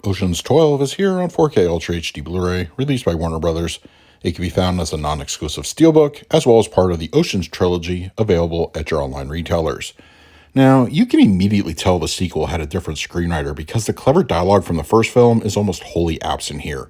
Ocean's 12 is here on 4K Ultra HD Blu-ray, released by Warner Brothers. It can be found as a non-exclusive steelbook, as well as part of the Ocean's trilogy, available at your online retailers. Now, you can immediately tell the sequel had a different screenwriter because the clever dialogue from the first film is almost wholly absent here.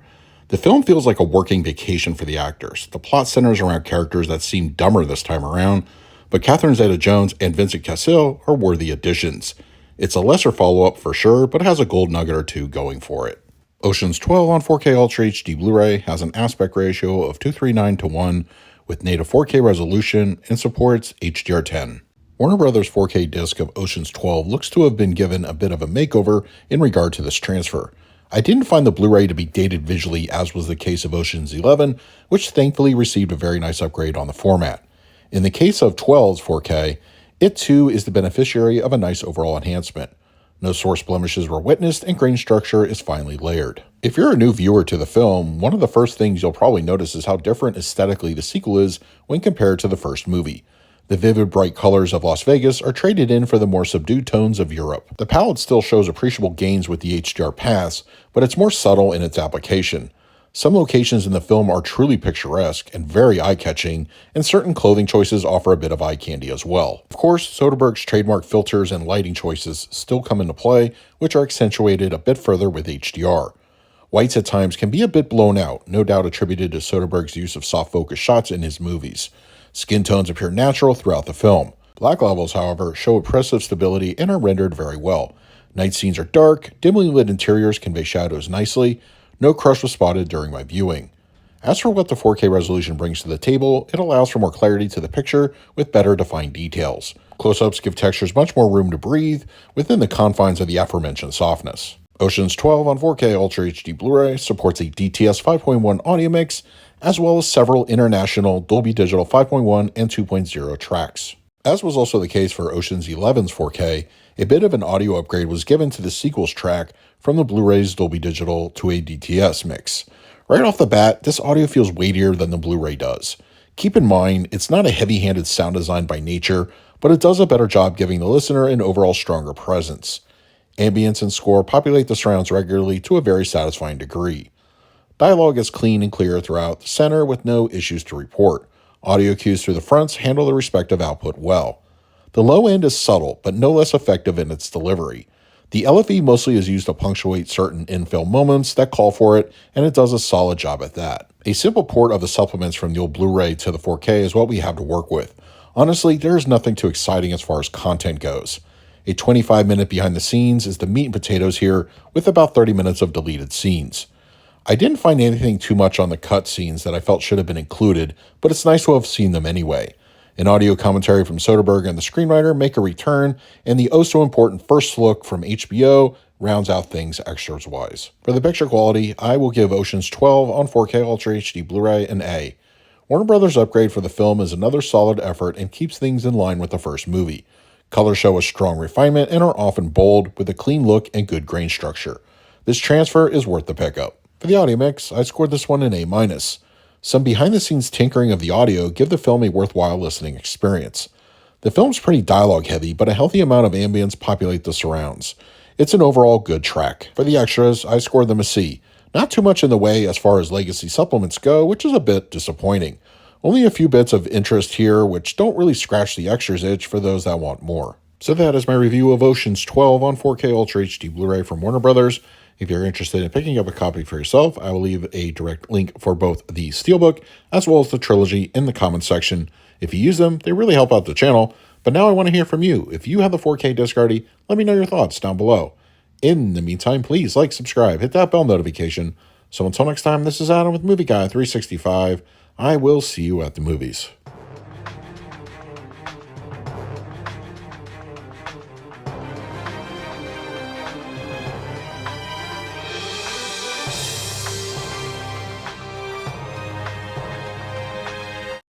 The film feels like a working vacation for the actors. The plot centers around characters that seem dumber this time around, but Catherine Zeta-Jones and Vincent Cassel are worthy additions. It's a lesser follow-up for sure, but has a gold nugget or two going for it. Ocean's 12 on 4K Ultra HD Blu-ray has an aspect ratio of 239:1 with native 4K resolution and supports HDR10. Warner Brothers' 4K disc of Ocean's 12 looks to have been given a bit of a makeover in regard to this transfer. I didn't find the Blu-ray to be dated visually, as was the case of Ocean's 11, which thankfully received a very nice upgrade on the format. In the case of 12's 4K, it too is the beneficiary of a nice overall enhancement. No source blemishes were witnessed and grain structure is finely layered. If you're a new viewer to the film, one of the first things you'll probably notice is how different aesthetically the sequel is when compared to the first movie. The vivid bright colors of Las Vegas are traded in for the more subdued tones of Europe. The palette still shows appreciable gains with the HDR pass, but it's more subtle in its application. Some locations in the film are truly picturesque and very eye-catching, and certain clothing choices offer a bit of eye candy as well. Of course, Soderbergh's trademark filters and lighting choices still come into play, which are accentuated a bit further with HDR. Whites at times can be a bit blown out, no doubt attributed to Soderbergh's use of soft focus shots in his movies. Skin tones appear natural throughout the film. Black levels, however, show impressive stability and are rendered very well. Night scenes are dark, dimly lit interiors convey shadows nicely. No crush was spotted during my viewing. As for what the 4K resolution brings to the table, it allows for more clarity to the picture with better defined details. Close-ups give textures much more room to breathe within the confines of the aforementioned softness. Ocean's 12 on 4K Ultra HD Blu-ray supports a DTS 5.1 audio mix, as well as several international Dolby Digital 5.1 and 2.0 tracks. As was also the case for Ocean's 11's 4K, a bit of an audio upgrade was given to the sequel's track from the Blu-ray's Dolby Digital to a DTS mix. Right off the bat, this audio feels weightier than the Blu-ray does. Keep in mind, it's not a heavy-handed sound design by nature, but it does a better job giving the listener an overall stronger presence. Ambience and score populate the surrounds regularly to a very satisfying degree. Dialogue is clean and clear throughout the center with no issues to report. Audio cues through the fronts handle the respective output well. The low end is subtle, but no less effective in its delivery. The LFE mostly is used to punctuate certain in-film moments that call for it, and it does a solid job at that. A simple port of the supplements from the old Blu-ray to the 4K is what we have to work with. Honestly, there is nothing too exciting as far as content goes. A 25-minute behind the scenes is the meat and potatoes here, with about 30 minutes of deleted scenes. I didn't find anything too much on the cut scenes that I felt should have been included, but it's nice to have seen them anyway. An audio commentary from Soderbergh and the screenwriter make a return, and the oh-so-important first look from HBO rounds out things extras-wise. For the picture quality, I will give Ocean's 12 on 4K Ultra HD Blu-ray an A. Warner Brothers' upgrade for the film is another solid effort and keeps things in line with the first movie. Colors show a strong refinement and are often bold, with a clean look and good grain structure. This transfer is worth the pickup. For the audio mix, I scored this one an A-. Some behind-the-scenes tinkering of the audio give the film a worthwhile listening experience. The film's pretty dialogue-heavy, but a healthy amount of ambience populate the surrounds. It's an overall good track. For the extras, I scored them a C. Not too much in the way as far as legacy supplements go, which is a bit disappointing. Only a few bits of interest here, which don't really scratch the extras itch for those that want more. So that is my review of Ocean's 12 on 4K Ultra HD Blu-ray from Warner Brothers. If you're interested in picking up a copy for yourself, I will leave a direct link for both the Steelbook as well as the trilogy in the comments section. If you use them, they really help out the channel. But now I want to hear from you. If you have the 4K disc already, let me know your thoughts down below. In the meantime, please like, subscribe, hit that bell notification. So until next time, this is Adam with Movie Guy 365. I will see you at the movies.